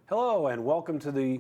Hello and welcome to the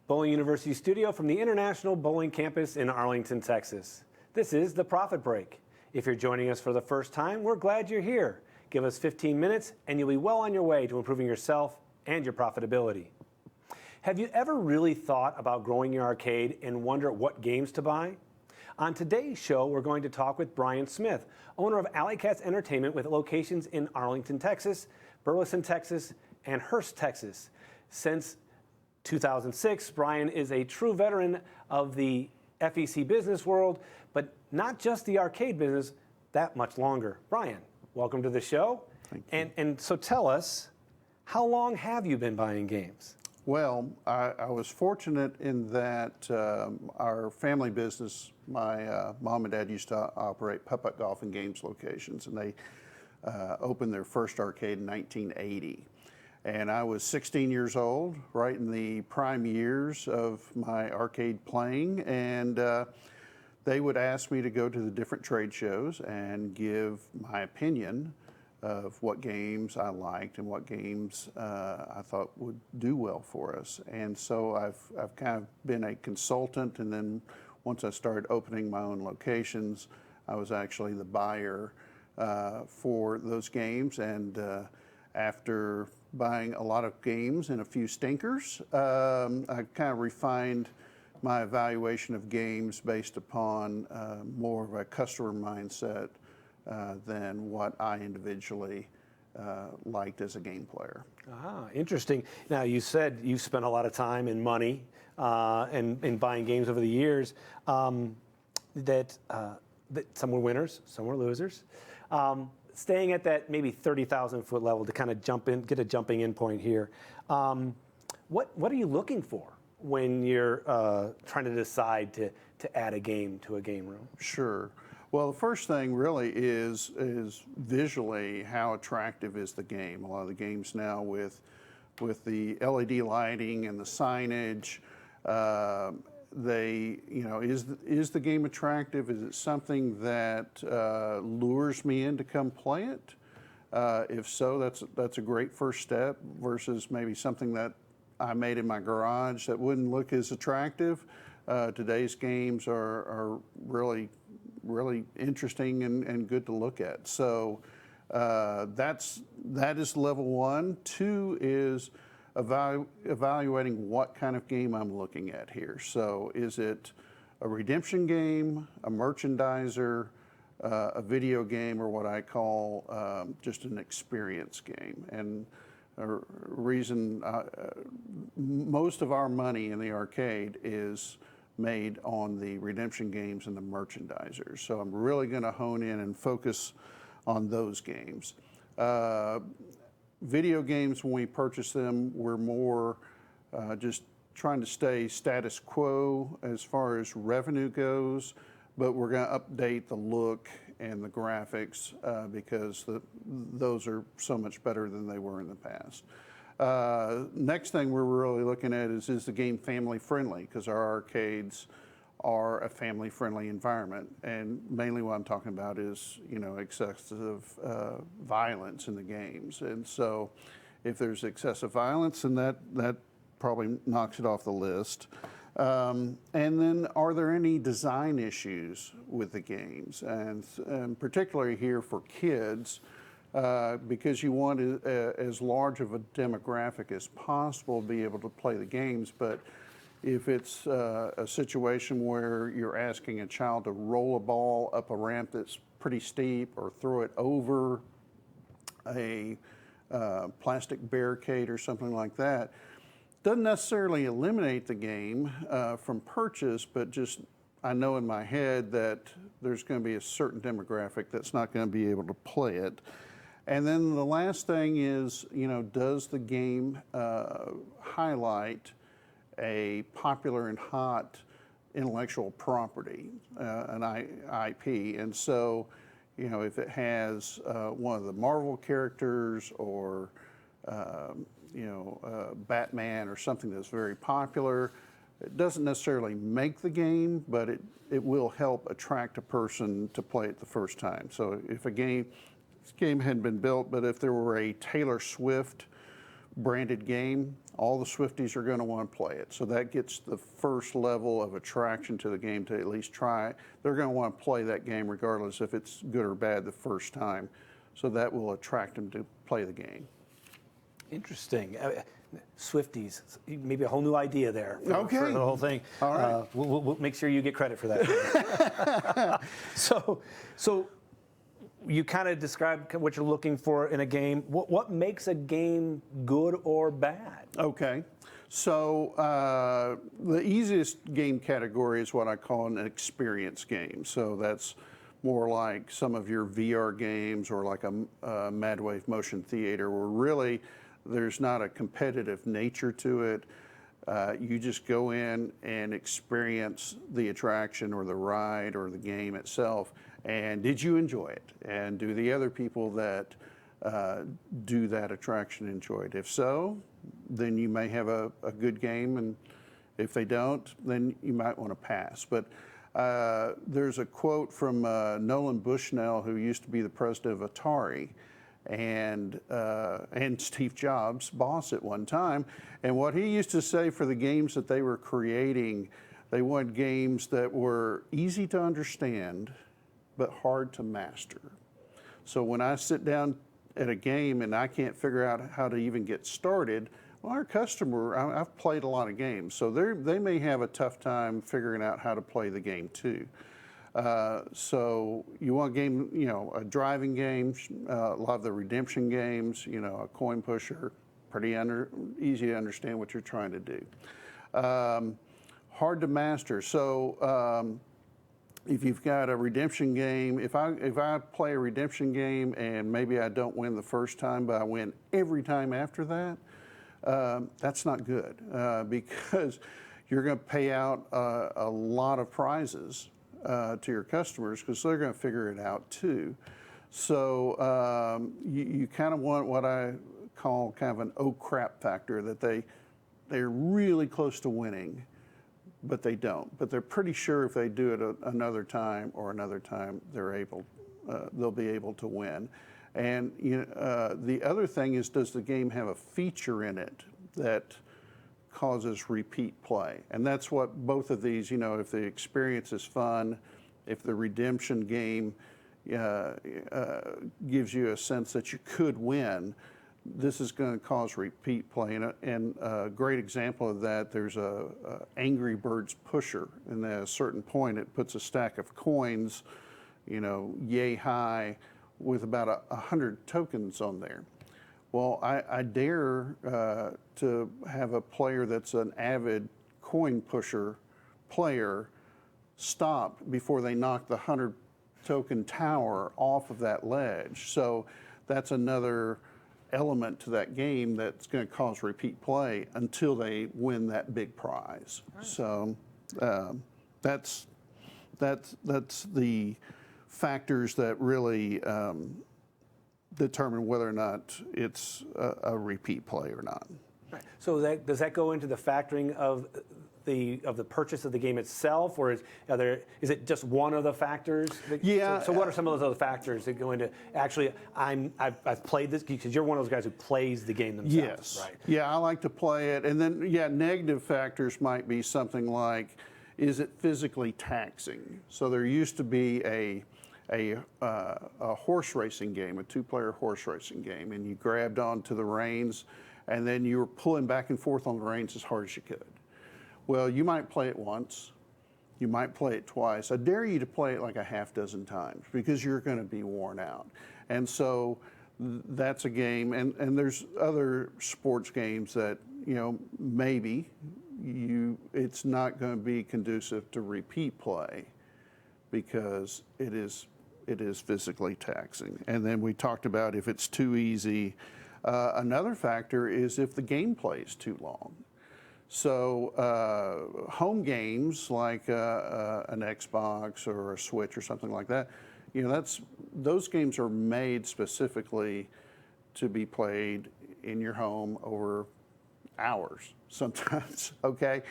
Bowling University studio from the International Bowling Campus in Arlington, Texas. This is The Profit Break. If you're joining us for the first time, we're glad you're here. Give us 15 minutes and you'll be well on your way to improving yourself and your profitability. Have you ever really thought about growing your arcade and wonder what games to buy? On today's show, we're going to talk with Brian Smith, owner of Alley Cats Entertainment with locations in Arlington, Texas, Burleson, Texas, and Hurst, Texas. Since 2006, Brian is a true veteran of the FEC business world, but not just the arcade business, that much longer. Brian, welcome to the show. Thank you. And so tell us, how long have you been buying games? Well, I was fortunate in that our family business, my mom and dad used to operate putt-putt golf and games locations, and they opened their first arcade in 1980. And I was 16 years old, right in the prime years of my arcade playing, and they would ask me to go to the different trade shows and give my opinion of what games I liked and what games I thought would do well for us. And so I've kind of been a consultant, and then once I started opening my own locations, I was actually the buyer for those games. And after buying a lot of games and a few stinkers, I kind of refined my evaluation of games based upon more of a customer mindset than what I individually liked as a game player. Ah, interesting. Now, you said you've spent a lot of time and money in buying games over the years, that some were winners, some were losers. Staying at that maybe 30,000 foot level to kind of get a jumping in point here. What are you looking for when you're trying to decide to add a game to a game room? Sure. Well, the first thing really is visually how attractive is the game. A lot of the games now with the LED lighting and the signage, is the game attractive? Is it something that lures me in to come play it? If so, that's a great first step versus maybe something that I made in my garage that wouldn't look as attractive. Today's games are really interesting and good to look at. So that is level one. Two is evaluating what kind of game I'm looking at here. So is it a redemption game, a merchandiser, a video game, or what I call just an experience game? And a reason most of our money in the arcade is made on the redemption games and the merchandisers. So I'm really going to hone in and focus on those games. Video games, when we purchase them, we're more just trying to stay status quo as far as revenue goes, but we're going to update the look and the graphics because those are so much better than they were in the past. Next thing we're really looking at is the game family friendly, because our arcades are a family friendly environment, and mainly what I'm talking about is excessive violence in the games. And so if there's excessive violence, then that probably knocks it off the list. And then are there any design issues with the games, and particularly here for kids, because you want as large of a demographic as possible to be able to play the games. But if it's a situation where you're asking a child to roll a ball up a ramp that's pretty steep, or throw it over a plastic barricade or something like that, doesn't necessarily eliminate the game from purchase, but just I know in my head that there's going to be a certain demographic that's not going to be able to play it. And then the last thing is, does the game highlight a popular and hot intellectual property, an IP? And so, if it has one of the Marvel characters, or Batman, or something that's very popular, it doesn't necessarily make the game, but it will help attract a person to play it the first time. So if this game hadn't been built, but if there were a Taylor Swift branded game, all the Swifties are going to want to play it. So that gets the first level of attraction to the game to at least try it. They're going to want to play that game regardless if it's good or bad the first time. So that will attract them to play the game. Interesting. Swifties, maybe a whole new idea there for the whole thing. All right. We'll make sure you get credit for that. So you kind of described what you're looking for in a game. What makes a game good or bad? Okay. So the easiest game category is what I call an experience game. So that's more like some of your VR games or like a Madwave Motion Theater, where really there's not a competitive nature to it. You just go in and experience the attraction or the ride or the game itself. And did you enjoy it? And do the other people that do that attraction enjoy it? If so, then you may have a good game. And if they don't, then you might want to pass. But there's a quote from Nolan Bushnell, who used to be the president of Atari, and Steve Jobs' boss at one time. And what he used to say for the games that they were creating, they wanted games that were easy to understand, but hard to master. So when I sit down at a game and I can't figure out how to even get started, well, our customer, I've played a lot of games, so they may have a tough time figuring out how to play the game too. So you want a game, a driving game, a lot of the redemption games, a coin pusher, pretty easy to understand what you're trying to do. Hard to master. So if you've got a redemption game, if I play a redemption game and maybe I don't win the first time, but I win every time after that, that's not good because you're going to pay out a lot of prizes to your customers because they're going to figure it out too. So you kind of want what I call kind of an oh crap factor, that they're really close to winning, but they don't. But they're pretty sure if they do it another time, they'll be able to win. And the other thing is, does the game have a feature in it that causes repeat play? And that's what both of these, if the experience is fun, if the redemption game gives you a sense that you could win, this is going to cause repeat play. And a great example of that, there's a Angry Birds pusher, and at a certain point it puts a stack of coins, yay high, with about 100 tokens on there. Well, I dare to have a player that's an avid coin pusher player stop before they knock the 100 token tower off of that ledge. So that's another element to that game that's going to cause repeat play until they win that big prize. Right. So that's the factors that really determine whether or not it's a repeat play or not. Right. So does that go into the factoring of the purchase of the game itself, or is it just one of the factors? Yeah. So what are some of those other factors that go into actually? I've played this, because you're one of those guys who plays the game themselves. Yes. Right. Yeah, I like to play it, and then negative factors might be something like, is it physically taxing? So there used to be a horse racing game, a two-player horse racing game, and you grabbed onto the reins, and then you were pulling back and forth on the reins as hard as you could. Well, you might play it once, you might play it twice. I dare you to play it like a half dozen times because you're going to be worn out. And so that's a game, and there's other sports games that, maybe it's not going to be conducive to repeat play because it is physically taxing. And then we talked about if it's too easy. Another factor is if the gameplay is too long. So home games like an Xbox or a Switch or something like that, those games are made specifically to be played in your home over hours sometimes. Okay,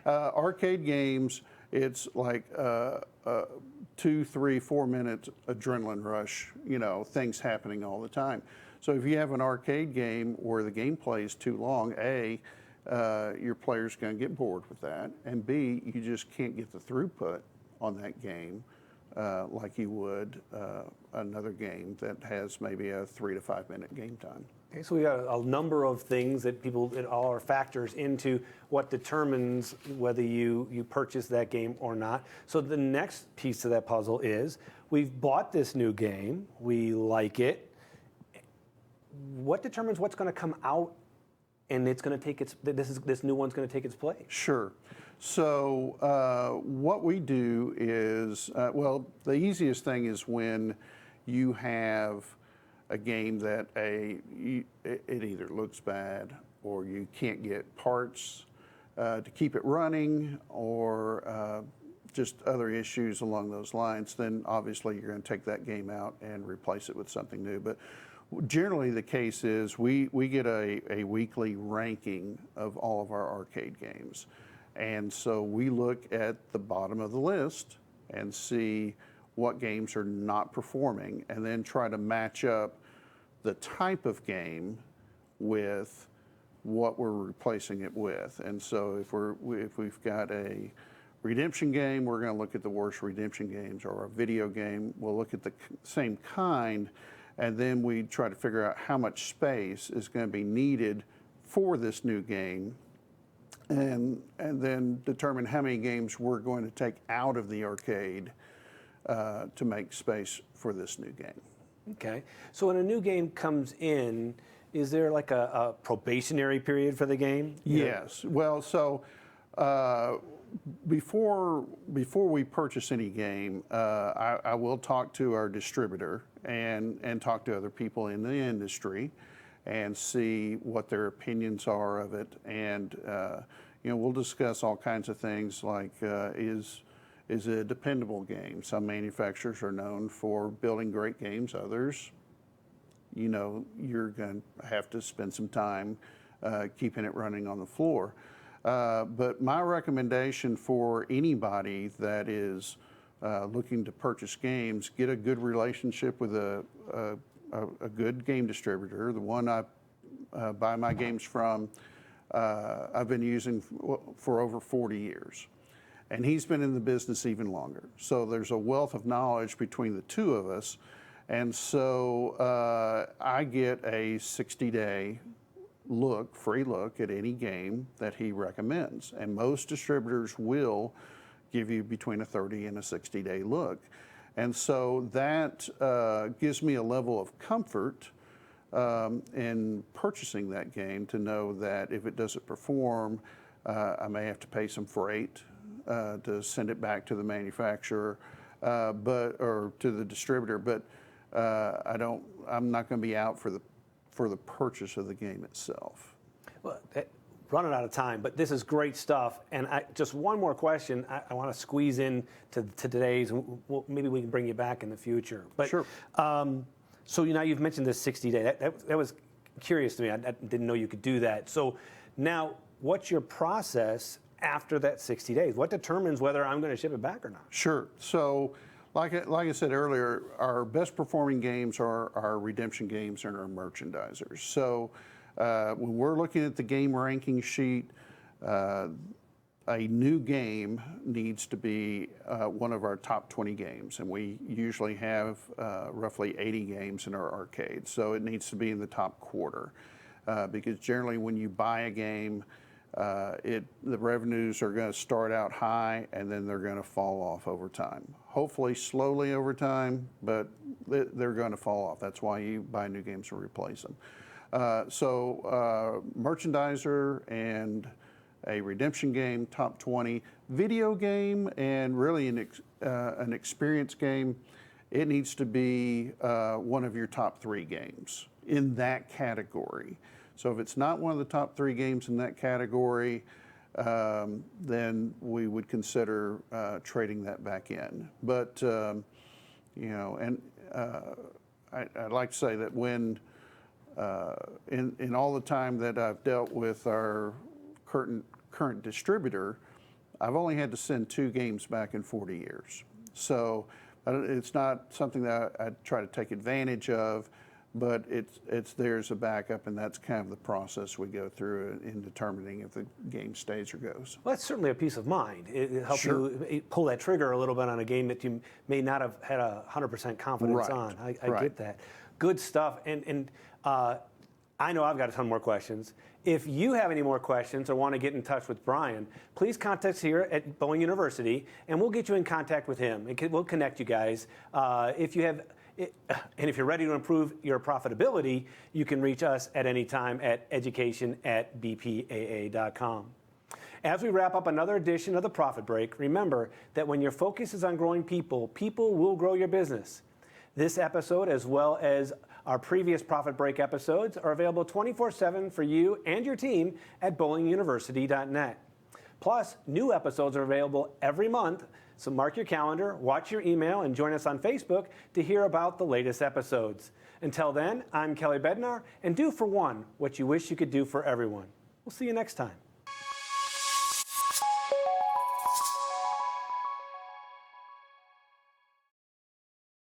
arcade games, it's like 2, 3, 4 minute adrenaline rush, things happening all the time. So if you have an arcade game where the gameplay is too long, A, your player's going to get bored with that, and B, you just can't get the throughput on that game like you would another game that has maybe a 3 to 5 minute game time. Okay, so we got a number of things that all are factors into what determines whether you purchase that game or not. So the next piece of that puzzle is we've bought this new game, we like it. What determines what's going to come out and it's going to take this new one's going to take its place? Sure. So what we do is, the easiest thing is when you have a game that it either looks bad or you can't get parts to keep it running, or just other issues along those lines, then obviously you're going to take that game out and replace it with something new. But generally the case is we get a weekly ranking of all of our arcade games. And so we look at the bottom of the list and see what games are not performing, and then try to match up the type of game with what we're replacing it with. And so if we've got a redemption game, we're going to look at the worst redemption games, or a video game, we'll look at the same kind, and then we try to figure out how much space is going to be needed for this new game, and then determine how many games we're going to take out of the arcade to make space for this new game. Okay. So when a new game comes in, is there like a probationary period for the game? Yes. Well, so before we purchase any game, I will talk to our distributor and talk to other people in the industry and see what their opinions are of it. And we'll discuss all kinds of things like is it a dependable game? Some manufacturers are known for building great games. Others, you're going to have to spend some time keeping it running on the floor. But my recommendation for anybody that is looking to purchase games, get a good relationship with a good game distributor. The one I buy my games from, I've been using for over 40 years. And he's been in the business even longer. So there's a wealth of knowledge between the two of us. And so I get a 60-day free look at any game that he recommends. And most distributors will give you between a 30 and a 60-day look. And so that gives me a level of comfort in purchasing that game, to know that if it doesn't perform, I may have to pay some freight to send it back to the manufacturer, or to the distributor. But I'm not going to be out for the purchase of the game itself. Well, running out of time, but this is great stuff. And just one more question I want to squeeze in to today's, and maybe we can bring you back in the future. But, sure. So now you've mentioned this 60-day. That was curious to me. I didn't know you could do that. So now, what's your process after that 60 days? What determines whether I'm going to ship it back or not? Sure. So like I said earlier, our best performing games are our redemption games and our merchandisers. So when we're looking at the game ranking sheet, a new game needs to be one of our top 20 games, and we usually have roughly 80 games in our arcade. So it needs to be in the top quarter, because generally when you buy a game, the revenues are going to start out high and then they're going to fall off over time. Hopefully slowly over time, but they're going to fall off. That's why you buy new games to replace them. So merchandiser and a redemption game, top 20. Video game and really an experience game, it needs to be one of your top 3 games in that category. So if it's not one of the top 3 games in that category, then we would consider trading that back in. But I'd like to say that when in all the time that I've dealt with our current distributor, I've only had to send 2 games back in 40 years. So It's not something that I try to take advantage of, but it's there as a backup, and that's kind of the process we go through in determining if the game stays or goes. Well, that's certainly a peace of mind. It helps Sure. you pull that trigger a little bit on a game that you may not have had 100% confidence Right. on. I Right. get that. Good stuff. And I know I've got a ton more questions. If you have any more questions or want to get in touch with Brian, please contact us here at Bowling University, and we'll get you in contact with him. We'll connect you guys. If you have, and if you're ready to improve your profitability, you can reach us at any time at education@bpaa.com. As we wrap up another edition of the Profit Break, remember that when your focus is on growing people, people will grow your business. This episode, as well as our previous Profit Break episodes, are available 24/7 for you and your team at bowlinguniversity.net. Plus, new episodes are available every month, so mark your calendar, watch your email, and join us on Facebook to hear about the latest episodes. Until then, I'm Kelly Bednar, and do for one what you wish you could do for everyone. We'll see you next time.